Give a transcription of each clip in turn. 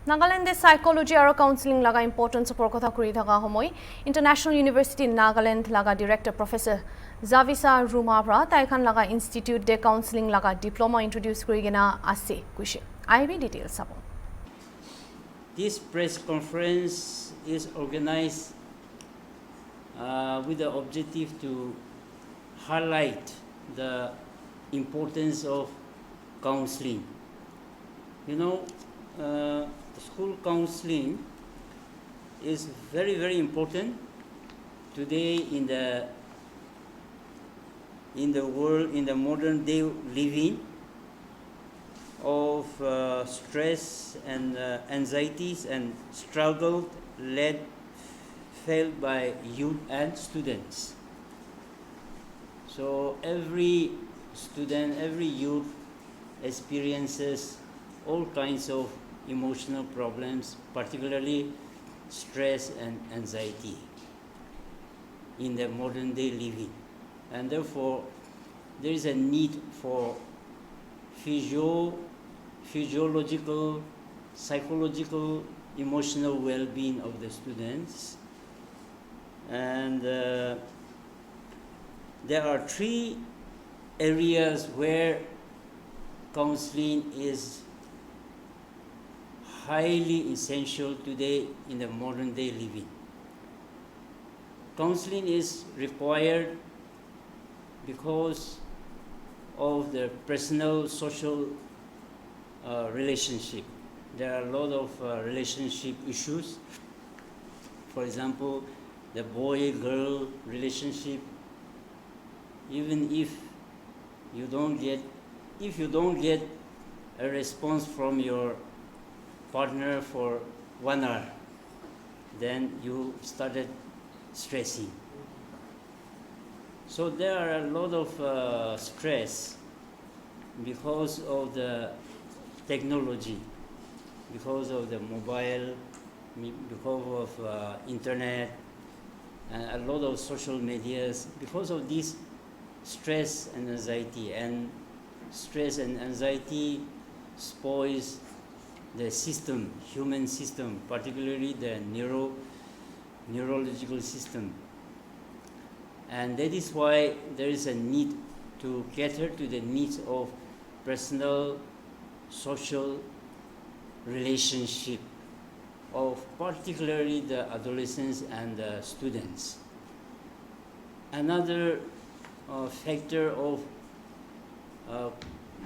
Nagaland psychology or counseling laga importance of porkotha kuri thaga homoi International University Nagaland laga director Professor Zavisa Rumabra taikhan laga institute de counseling laga diploma introduce kuri gena ase kuishe IB details sabo. This press conference is organized with the objective to highlight the importance of counseling. You know, school counseling is very, very important today in the world, in the modern day living of stress and anxieties and struggle felt by youth and students. So every student, every youth experiences all kinds of emotional problems, particularly stress and anxiety in the modern day living. And therefore, there is a need for physiological, psychological, emotional well-being of the students. And there are three areas where counseling is highly essential today in the modern day living. Counseling is required because of the personal social relationship. There are a lot of relationship issues. For example, the boy-girl relationship. Even if you don't get a response from your partner for 1 hour, then you started stressing. So there are a lot of stress because of the technology, because of the mobile, because of internet, and a lot of social medias. Because of this stress and anxiety, and stress and anxiety spoils the system, human system, particularly the neurological system. And that is why there is a need to cater to the needs of personal, social relationship of particularly the adolescents and the students. Another factor of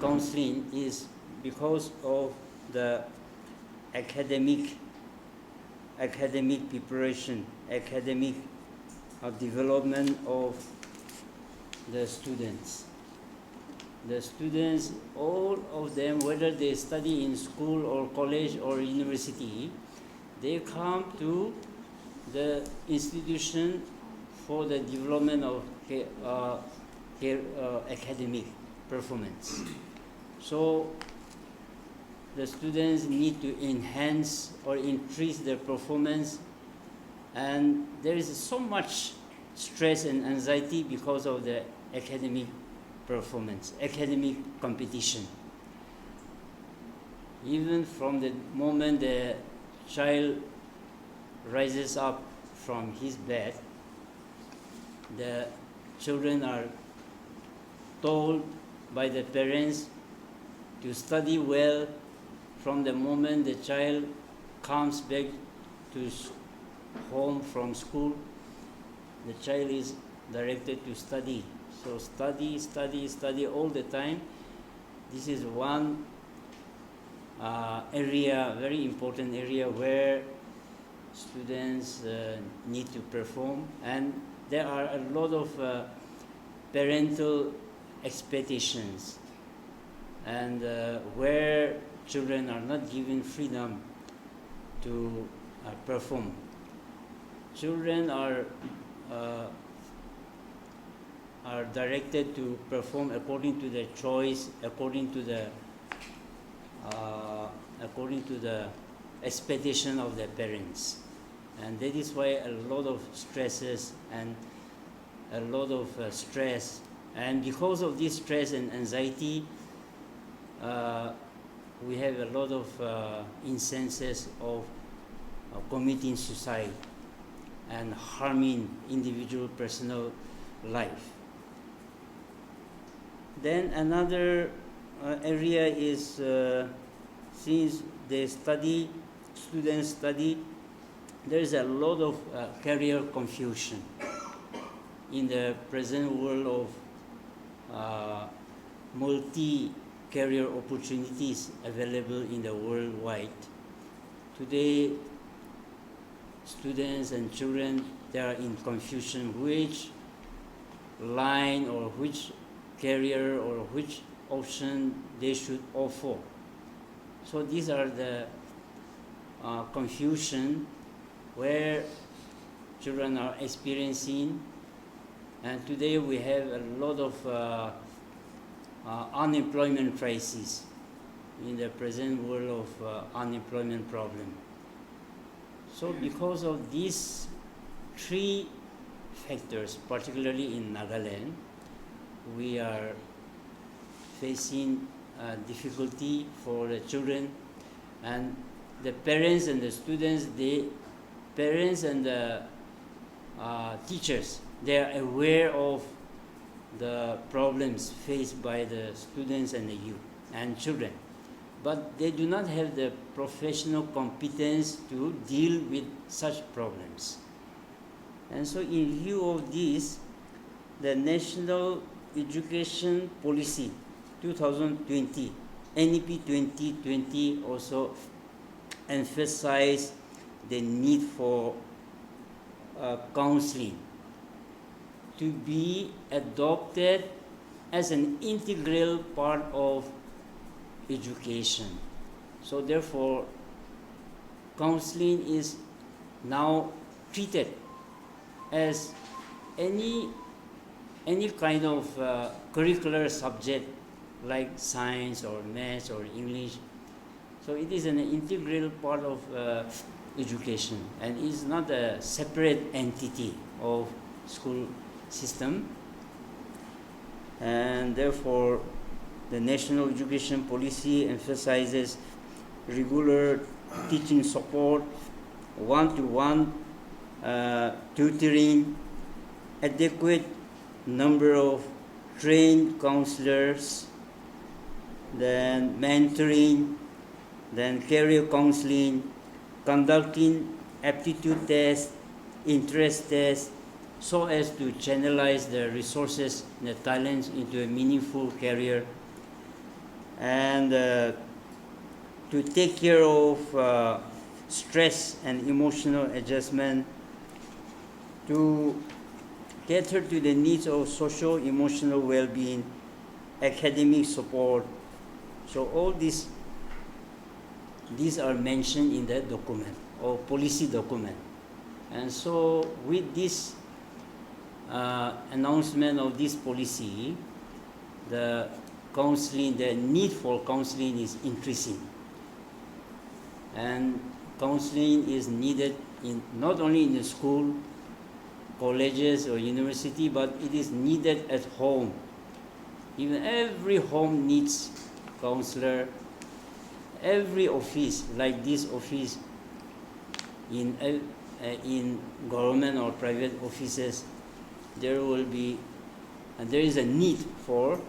counseling is because of the academic preparation, academic development of the students. The students, all of them, whether they study in school or college or university, they come to the institution for the development of their academic performance. So the students need to enhance or increase their performance, and there is so much stress and anxiety because of the academic performance, academic competition. Even from the moment the child rises up from his bed, the children are told by the parents to study well. From the moment the child comes back to home from school, the child is directed to study. So study all the time. This is one area, very important area where students need to perform. And there are a lot of parental expectations, and where children are not given freedom to perform. Children are directed to perform according to their choice, according to the expectation of their parents, and that is why a lot of stresses and a lot of stress. And because of this stress and anxiety, we have a lot of instances of committing suicide and harming individual personal life. Then another area is since students study, there is a lot of career confusion in the present world of multi-career opportunities available in the worldwide. Today, students and children, they are in confusion which line or which career or which option they should opt for. So these are the confusion where children are experiencing, and today we have a lot of unemployment crisis in the present world of unemployment problem. So because of these three factors, particularly in Nagaland, we are facing difficulty for the children, and the parents and the students, parents and the teachers, they are aware of the problems faced by the students and the youth and children, but they do not have the professional competence to deal with such problems. And so in view of this, the National Education Policy 2020, NEP 2020 also emphasized the need for counseling to be adopted as an integral part of education. So therefore, counseling is now treated as any kind of curricular subject like science or maths or English. So it is an integral part of education and is not a separate entity of school system. And therefore, the National Education Policy emphasizes regular teaching support, one-to-one tutoring, adequate number of trained counselors, then mentoring, then career counseling, conducting aptitude tests, interest tests, so as to channelize the resources and the talents into a meaningful career, and to take care of stress and emotional adjustment, to cater to the needs of socio-emotional well-being, academic support. So all these are mentioned in the document or policy document. And so with this announcement of this policy, the counseling, the need for counseling is increasing. And counseling is needed not only in the school, colleges or university, but it is needed at home. Even every home needs counselor. Every office, like this office, in government or private offices, there is a need for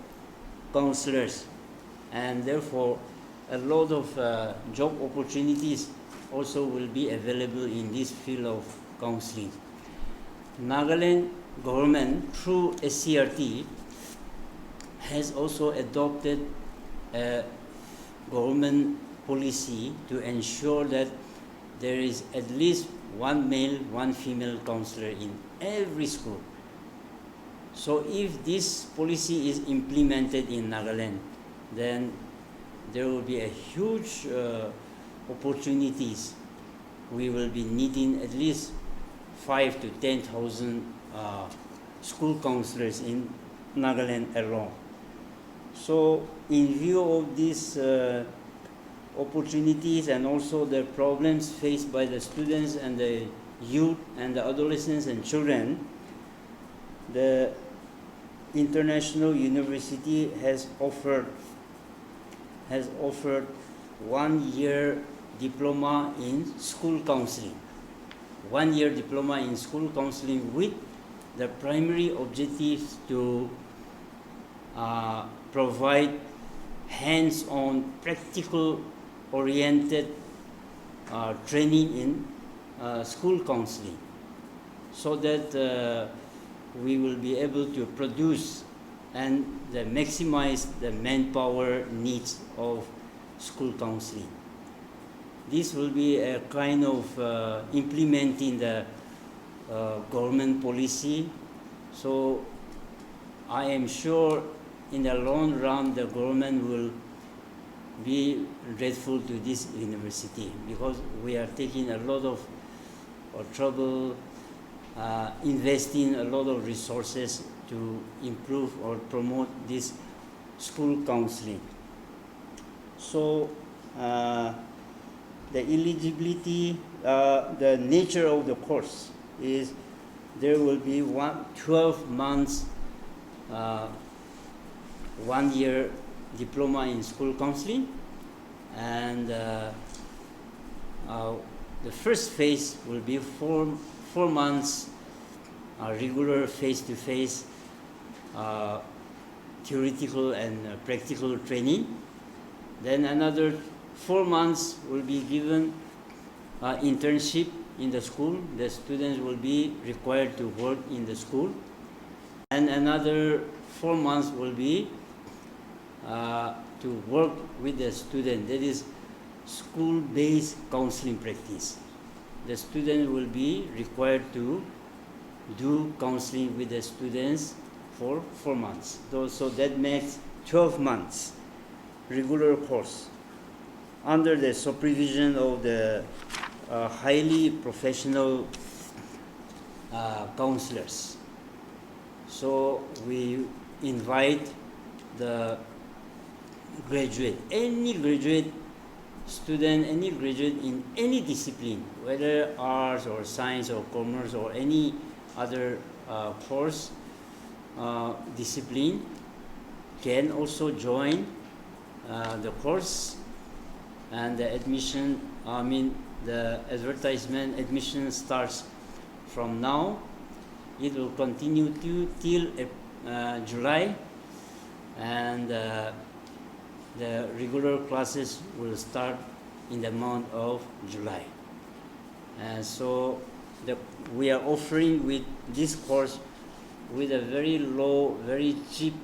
counselors, and therefore a lot of job opportunities also will be available in this field of counseling. Nagaland government through SCRT has also adopted a government policy to ensure that there is at least one male, one female counselor in every school. So if this policy is implemented in Nagaland, then there will be a huge opportunities. We will be needing at least 5,000 to 10,000 school counselors in Nagaland alone. So in view of these opportunities and also the problems faced by the students and the youth and the adolescents and children, the International University has offered 1-year diploma in school counseling. 1-year diploma in school counseling with the primary objectives to provide hands-on, practical-oriented training in school counseling, so that we will be able to produce and maximize the manpower needs of school counseling. This will be a kind of implementing the government policy. So I am sure in the long run the government will be grateful to this university, because we are taking a lot of trouble, investing a lot of resources to improve or promote this school counseling. So the eligibility, the nature of the course is there will be 12 months 1-year diploma in school counseling, and the first phase will be 4 months regular face-to-face theoretical and practical training. Then another 4 months will be given internship in the school. The students will be required to work in the school, and another 4 months will be to work with the student. That is school-based counseling practice. The student will be required to do counseling with the students for 4 months. So that makes 12 months regular course under the supervision of the highly professional counselors. So we invite the graduate, any graduate student, any graduate in any discipline, whether arts or science or commerce or any other course discipline, can also join the course. And the admission, the advertisement admission starts from now. It will continue till July, and the regular classes will start in the month of July. And so we are offering with this course with a very low, very cheap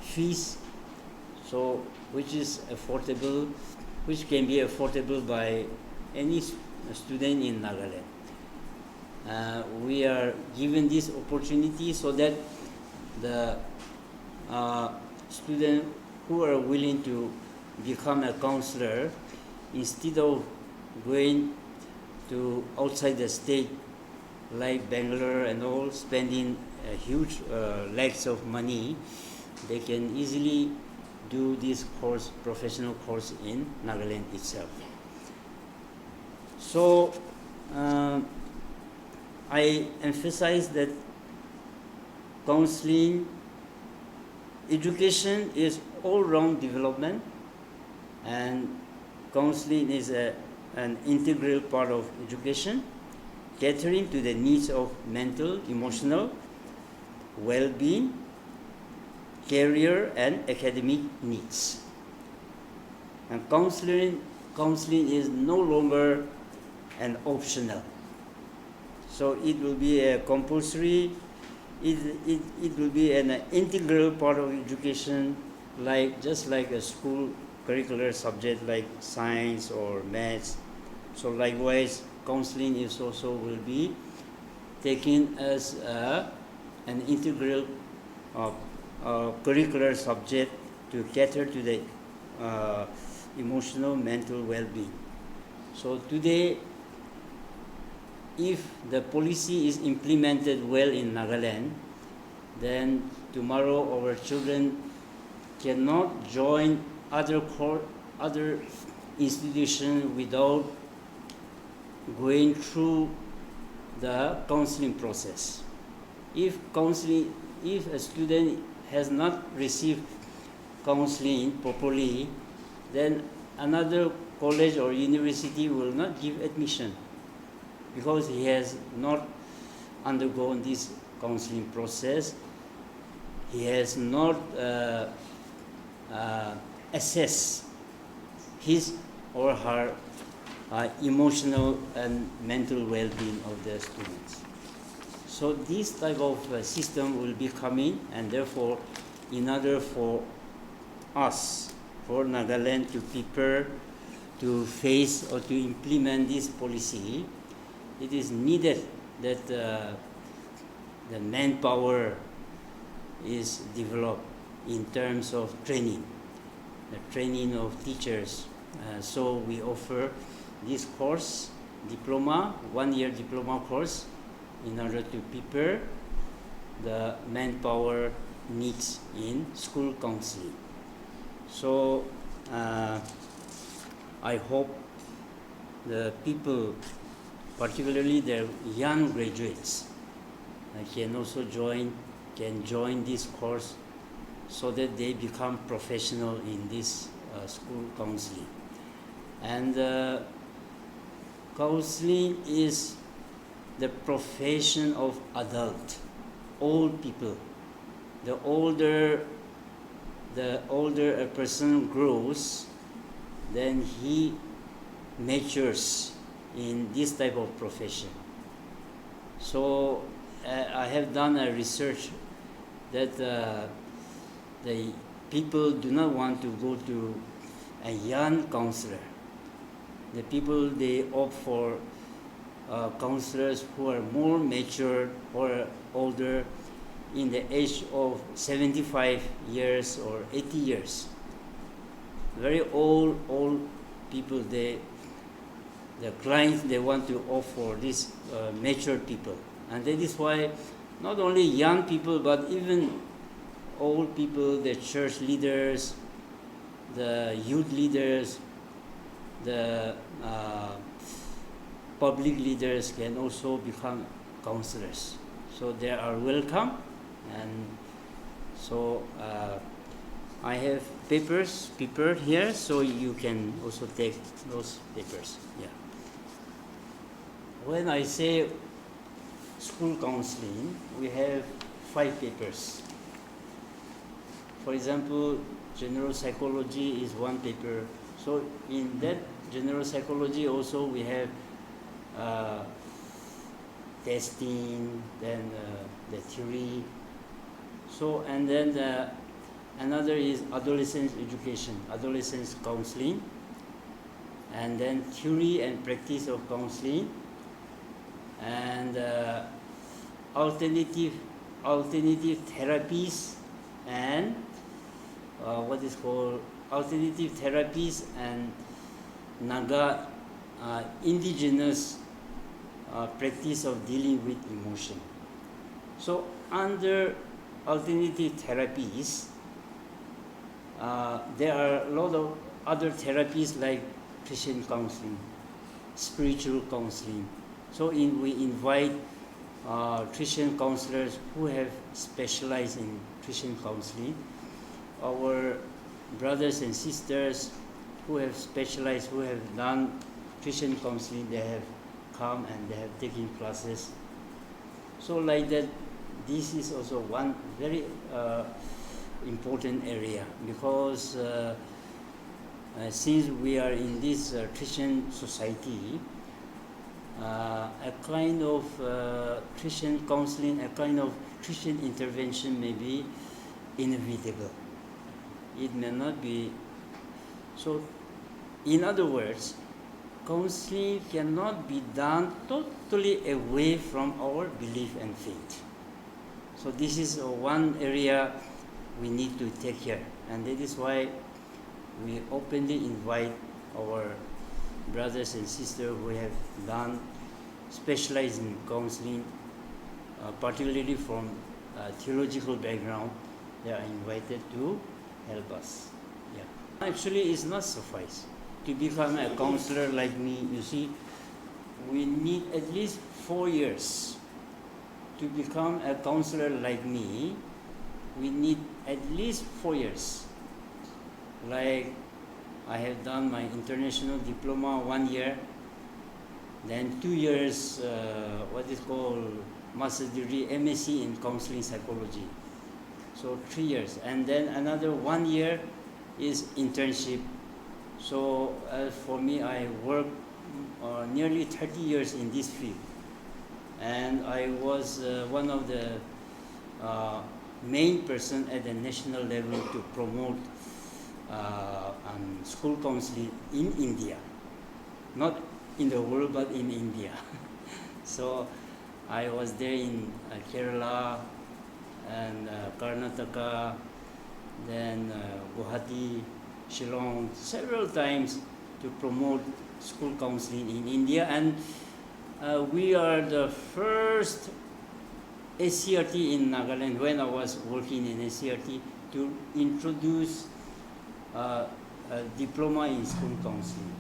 fees, so which is affordable, which can be affordable by any student in Nagaland. We are given this opportunity so that the students who are willing to become a counselor, instead of going to outside the state like Bangalore and all, spending huge lakhs of money, they can easily do this course, professional course in Nagaland itself. So I emphasize that counseling, education is all-round development, and counseling is an integral part of education, catering to the needs of mental, emotional well-being, career and academic needs. And counseling is no longer an optional. So it will be a compulsory, it will be an integral part of education, just like a school curricular subject like science or maths. So likewise, counseling is also will be taken as an integral curricular subject to cater to the emotional, mental well-being. So today, if the policy is implemented well in Nagaland, then tomorrow our children cannot join other institutions without going through the counseling process. If a student has not received counseling properly, then another college or university will not give admission because he has not undergone this counseling process. He has not assessed his or her emotional and mental well-being of the students. So this type of system will be coming, and therefore, in order for us, for Nagaland to prepare to face or to implement this policy, it is needed that the manpower is developed in terms of training, the training of teachers. So we offer this course, diploma, 1-year diploma course, in order to prepare the manpower needs in school counseling. So I hope the people, particularly the young graduates, can also can join this course so that they become professional in this school counseling. And counseling is the profession of adult, old people. The older a person grows, then he matures in this type of profession. So I have done a research that the people do not want to go to a young counselor. The people, they opt for counselors who are more mature or older, in the age of 75 years or 80 years. Very old people, the clients, they want to opt for these mature people. And that is why not only young people, but even old people, the church leaders, the youth leaders, the public leaders can also become counselors. So they are welcome. And so I have papers prepared here, so you can also take those papers. Yeah. When I say school counseling, we have 5 papers. For example, general psychology is 1 paper. So in that general psychology also we have testing, then the theory. So, and then another is adolescent education, adolescent counseling, and then theory and practice of counseling, and alternative therapies, and what is called alternative therapies and Naga indigenous practice of dealing with emotion. So under alternative therapies, there are a lot of other therapies like Christian counseling, spiritual counseling. So we invite Christian counselors who have specialized in Christian counseling. Our brothers and sisters who have specialized, who have done Christian counseling, they have come and they have taken classes. So like that, this is also one very important area, because since we are in this Christian society, a kind of Christian counseling, a kind of Christian intervention may be inevitable. It may not be. So, in other words, counseling cannot be done totally away from our belief and faith. So this is one area we need to take care, and that is why we openly invite our brothers and sisters who have done specialized in counseling, particularly from theological background. They are invited to help us. Yeah. Actually, it's not suffice to become a counselor like me. You see, we need at least 4 years to become a counselor like me. We need at least 4 years. Like I have done my international diploma 1 year, then 2 years what is called master degree MSc in counseling psychology. So 3 years, and then another 1 year is internship. So for me, I worked nearly 30 years in this field, and I was one of the main person at the national level to promote school counseling in India, not in the world but in India. So I was there in Kerala and Karnataka, then Guwahati, Shillong, several times to promote school counseling in India, and we are the first SCRT in Nagaland, when I was working in SCRT, to introduce a diploma in school counseling.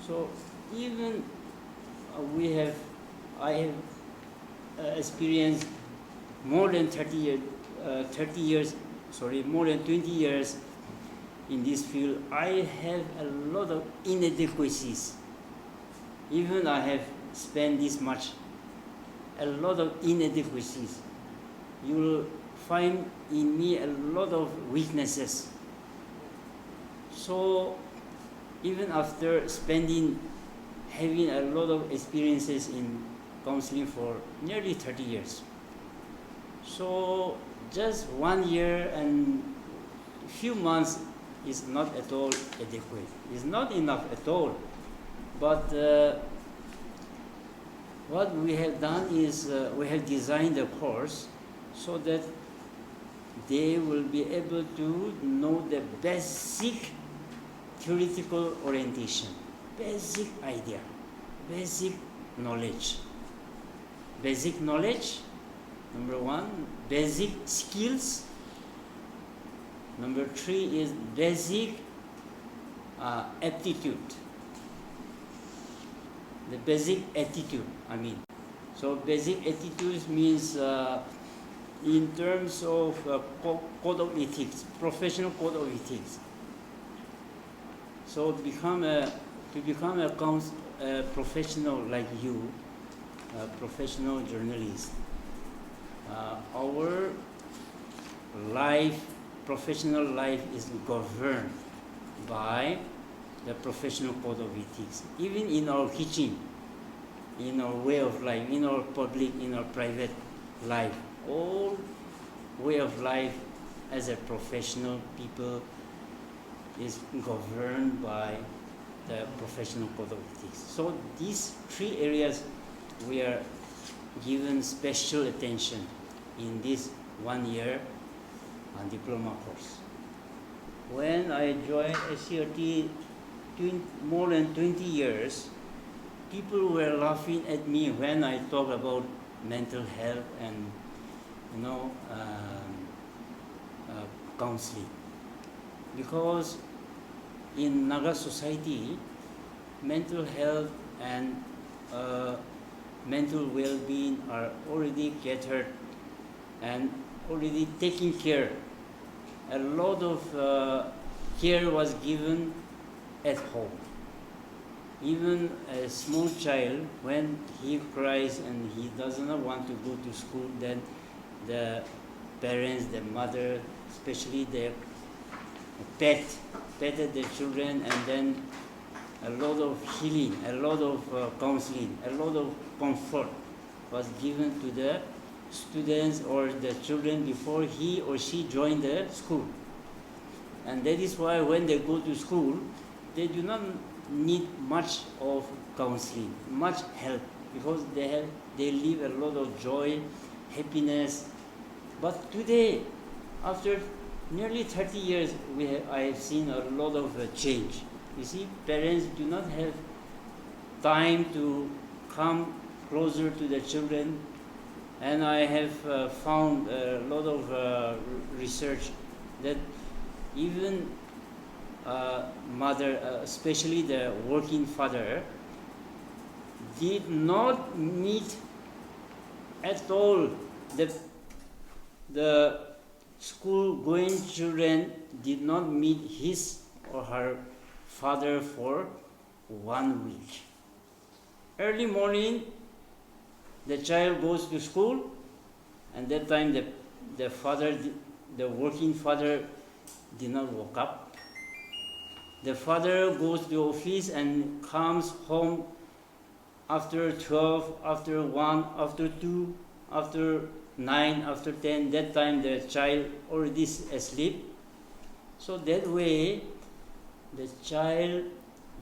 So even I have experienced more than 20 years in this field. I have a lot of inadequacies. Even I have spent this much, a lot of inadequacies. You will find in me a lot of weaknesses. So even after having a lot of experiences in counseling for nearly 30 years. So just 1 year and few months is not at all adequate. It's not enough at all. But what we have done is we have designed a course so that they will be able to know the basic theoretical orientation, basic idea, basic knowledge. Basic knowledge, number 1, basic skills. Number 3 is basic aptitude. The basic attitude, I mean. So basic attitudes means in terms of code of ethics, professional code of ethics. So to become a professional like you, a professional journalist, our professional life is governed by the professional code of ethics. Even in our kitchen, in our way of life, in our public, in our private life, all way of life as a professional people is governed by the professional code of ethics. So these 3 areas we are given special attention in this 1 year diploma course. When I joined SCRT more than 20 years, people were laughing at me when I talk about mental health and counseling, because in Naga society, mental health and mental well-being are already catered and already taken care. A lot of care was given at home. Even a small child, when he cries and he does not want to go to school, then the parents, the mother, especially the petted the children, and then a lot of healing, a lot of counseling, a lot of comfort was given to the students or the children before he or she joined the school. And that is why when they go to school, they do not need much of counseling, much help, because they live a lot of joy, happiness. But today, after nearly 30 years, I have seen a lot of change. You see, parents do not have time to come closer to the children, and I have found a lot of research that even mother, especially the working father, did not meet at all the school-going children, did not meet his or her father for 1 week. Early morning, the child goes to school, and that time the working father did not wake up. The father goes to the office and comes home after 12, after 1, after 2, after 9, after 10. That time the child already is asleep. So that way, the child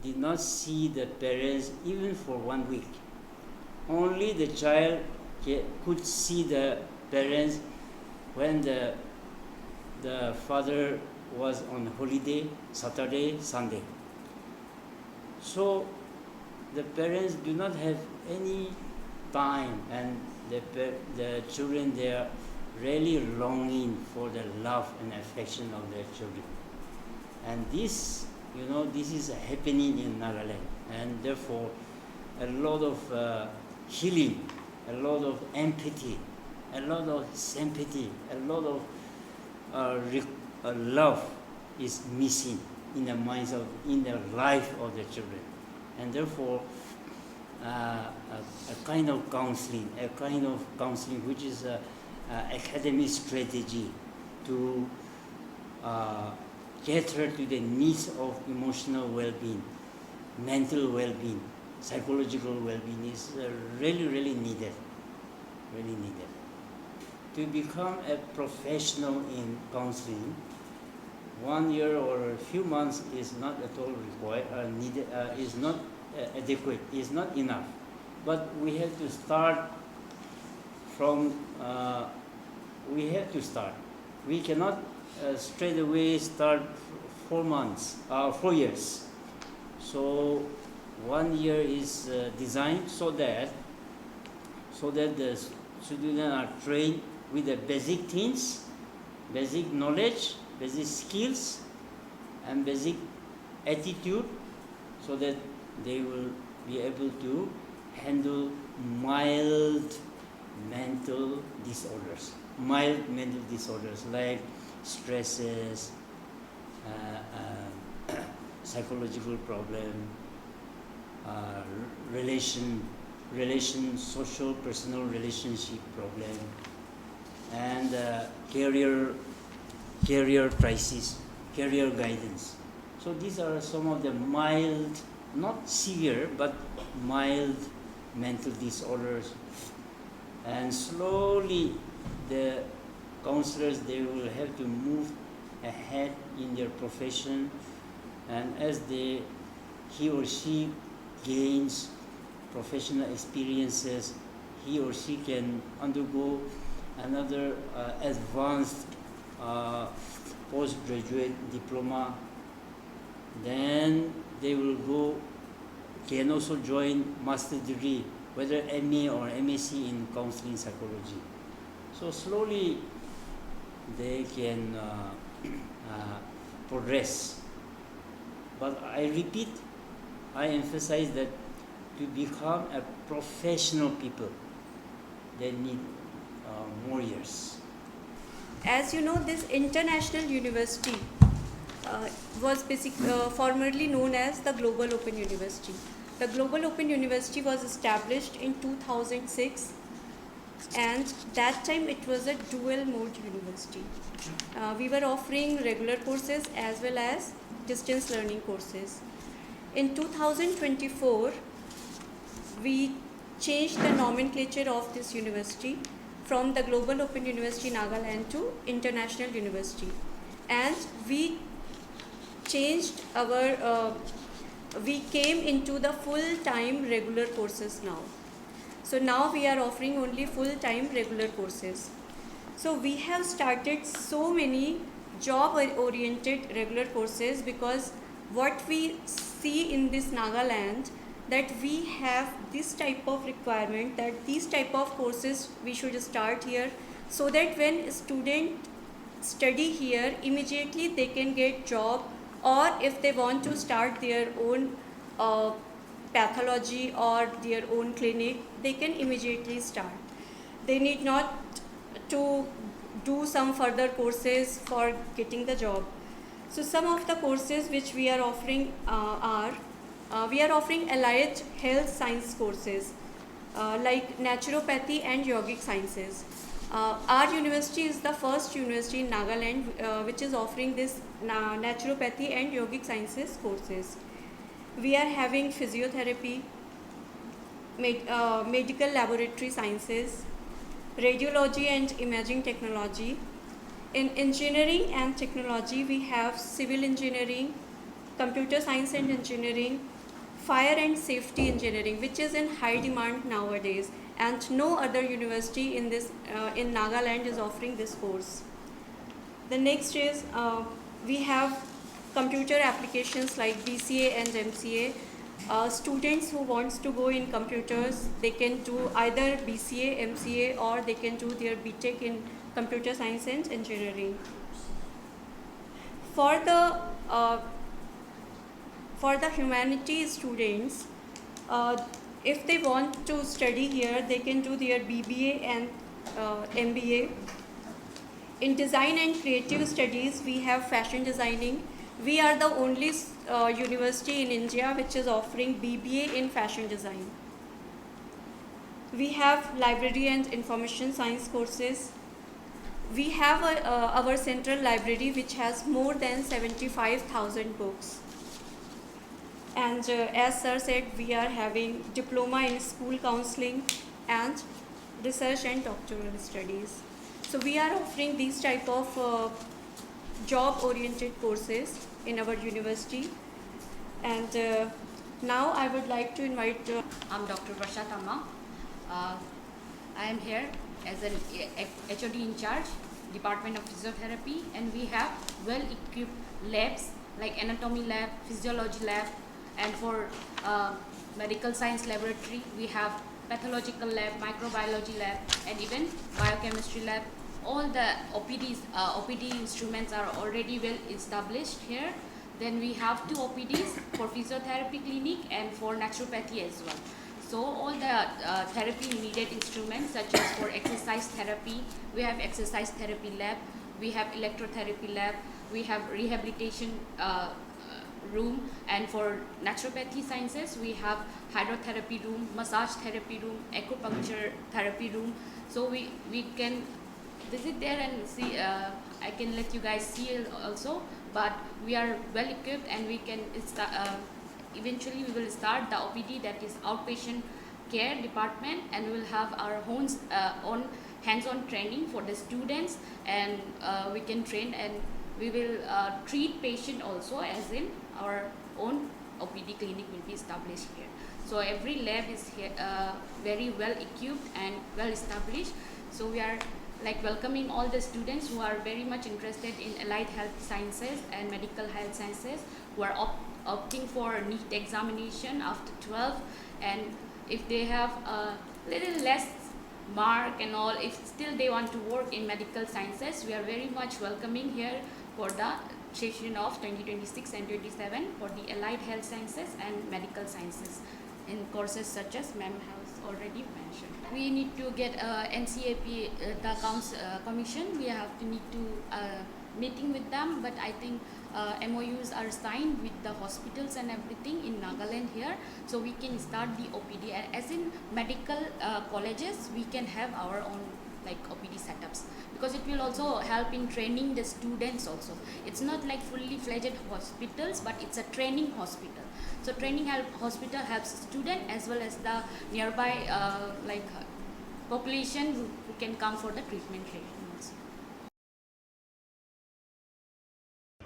did not see the parents even for 1 week. Only the child could see the parents when the father was on holiday, Saturday, Sunday. So the parents do not have any time, and the children, they are really longing for the love and affection of their children. And this, this is happening in Nagaland, and therefore a lot of healing, a lot of empathy, a lot of sympathy, a lot of love is missing in the minds in the life of the children. And therefore a kind of counseling which is an academic strategy to cater to the needs of emotional well-being, mental well-being, psychological well-being is really needed. To become a professional in counseling, 1 year or a few months is not at all required, needed, is not adequate, is not enough. But we have to start from, we cannot straight away start 4 years. So 1 year is designed so that the students are trained with the basic things, basic knowledge, basic skills, and basic attitude, so that they will be able to handle mild mental disorders like stresses, psychological problem, social personal relationship problem, and career crisis, career guidance. So these are some of the mild, not severe, but mild mental disorders. And slowly the counselors, they will have to move ahead in their profession, and as he or she gains professional experiences, he or she can undergo another advanced postgraduate diploma. Then they can also join master's degree, whether MA or MSc in counseling psychology. So slowly they can progress. But I repeat, I emphasize that to become a professional people, they need more years. As you know, this international university was formerly known as the Global Open University. The Global Open University was established in 2006, and that time it was a dual mode university. We were offering regular courses as well as distance learning courses. In 2024, we changed the nomenclature of this university from the Global Open University Nagaland to International University, and we changed we came into the full-time regular courses now. So now we are offering only full-time regular courses. So we have started so many job-oriented regular courses, because what we see in this Nagaland, that we have this type of requirement, that these type of courses we should start here, so that when students study here, immediately they can get job, or if they want to start their own pathology or their own clinic, they can immediately start. They need not to do some further courses for getting the job. So some of the courses which we are offering we are offering allied health science courses like naturopathy and yogic sciences. Our university is the first university in Nagaland which is offering this naturopathy and yogic sciences courses. We are having physiotherapy, medical laboratory sciences, radiology and imaging technology. In engineering and technology, we have civil engineering, computer science and engineering, fire and safety engineering, which is in high demand nowadays, and no other university in in Nagaland is offering this course. The next is we have computer applications like BCA and MCA. Students who wants to go in computers, they can do either BCA, MCA, or they can do their BTech in computer science and engineering. For the humanities students, if they want to study here, they can do their BBA and MBA. In design and creative studies, we have fashion designing. We are the only university in India which is offering BBA in fashion design. We have library and information science courses. We have our central library which has more than 75,000 books. And as sir said, we are having diploma in school counseling and research and doctoral studies. So we are offering these type of job-oriented courses in our university. And now I would like to invite... I'm Dr. Varsha Tamma. I am here as an HOD in charge, Department of Physiotherapy, and we have well-equipped labs like anatomy lab, physiology lab, and for medical science laboratory, we have pathological lab, microbiology lab, and even biochemistry lab. All the OPD instruments are already well established here. Then we have 2 OPDs for physiotherapy clinic and for naturopathy as well. So all the therapy needed instruments such as for exercise therapy, we have exercise therapy lab, we have electrotherapy lab, we have rehabilitation room, and for naturopathy sciences we have hydrotherapy room, massage therapy room, acupuncture therapy room. So we can visit there and see. I can let you guys see it also, but we are well equipped and we can eventually we will start the OPD, that is outpatient care department, and we will have our own hands-on training for the students, and we can train and we will treat patient also, as in our own OPD clinic will be established here. So every lab is here, very well equipped and well established. So we are like welcoming all the students who are very much interested in allied health sciences and medical health sciences, who are opting for NEET examination after 12, and if they have a little less mark and all, if still they want to work in medical sciences, we are very much welcoming here for the session of 2026 and 27 for the allied health sciences and medical sciences in courses such as ma'am has already mentioned. We need to get NCAP, the commission. We have to need to meeting with them, but I think MOUs are signed with the hospitals and everything in Nagaland here, so we can start the OPD. As in medical colleges, we can have our own like OPD setups, because it will also help in training the students also. It's not like fully fledged hospitals, but it's a training hospital. So training hospital helps student as well as the nearby population who can come for the treatment treatments.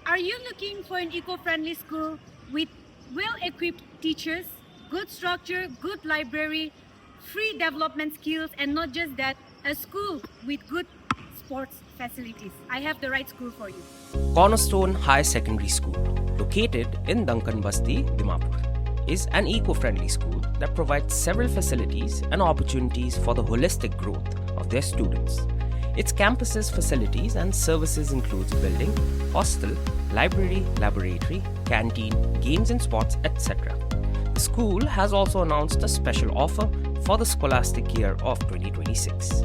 Are you looking for an eco-friendly school with well-equipped teachers, good structure, good library, free development skills, and not just that, a school with good sports facilities? I have the right school for you. Cornerstone High Secondary School, located in Duncan Basti, Dimapur, is an eco-friendly school that provides several facilities and opportunities for the holistic growth of their students. Its campus's facilities and services includes building, hostel, library, laboratory, canteen, games and sports, etc. The school has also announced a special offer for the scholastic year of 2026.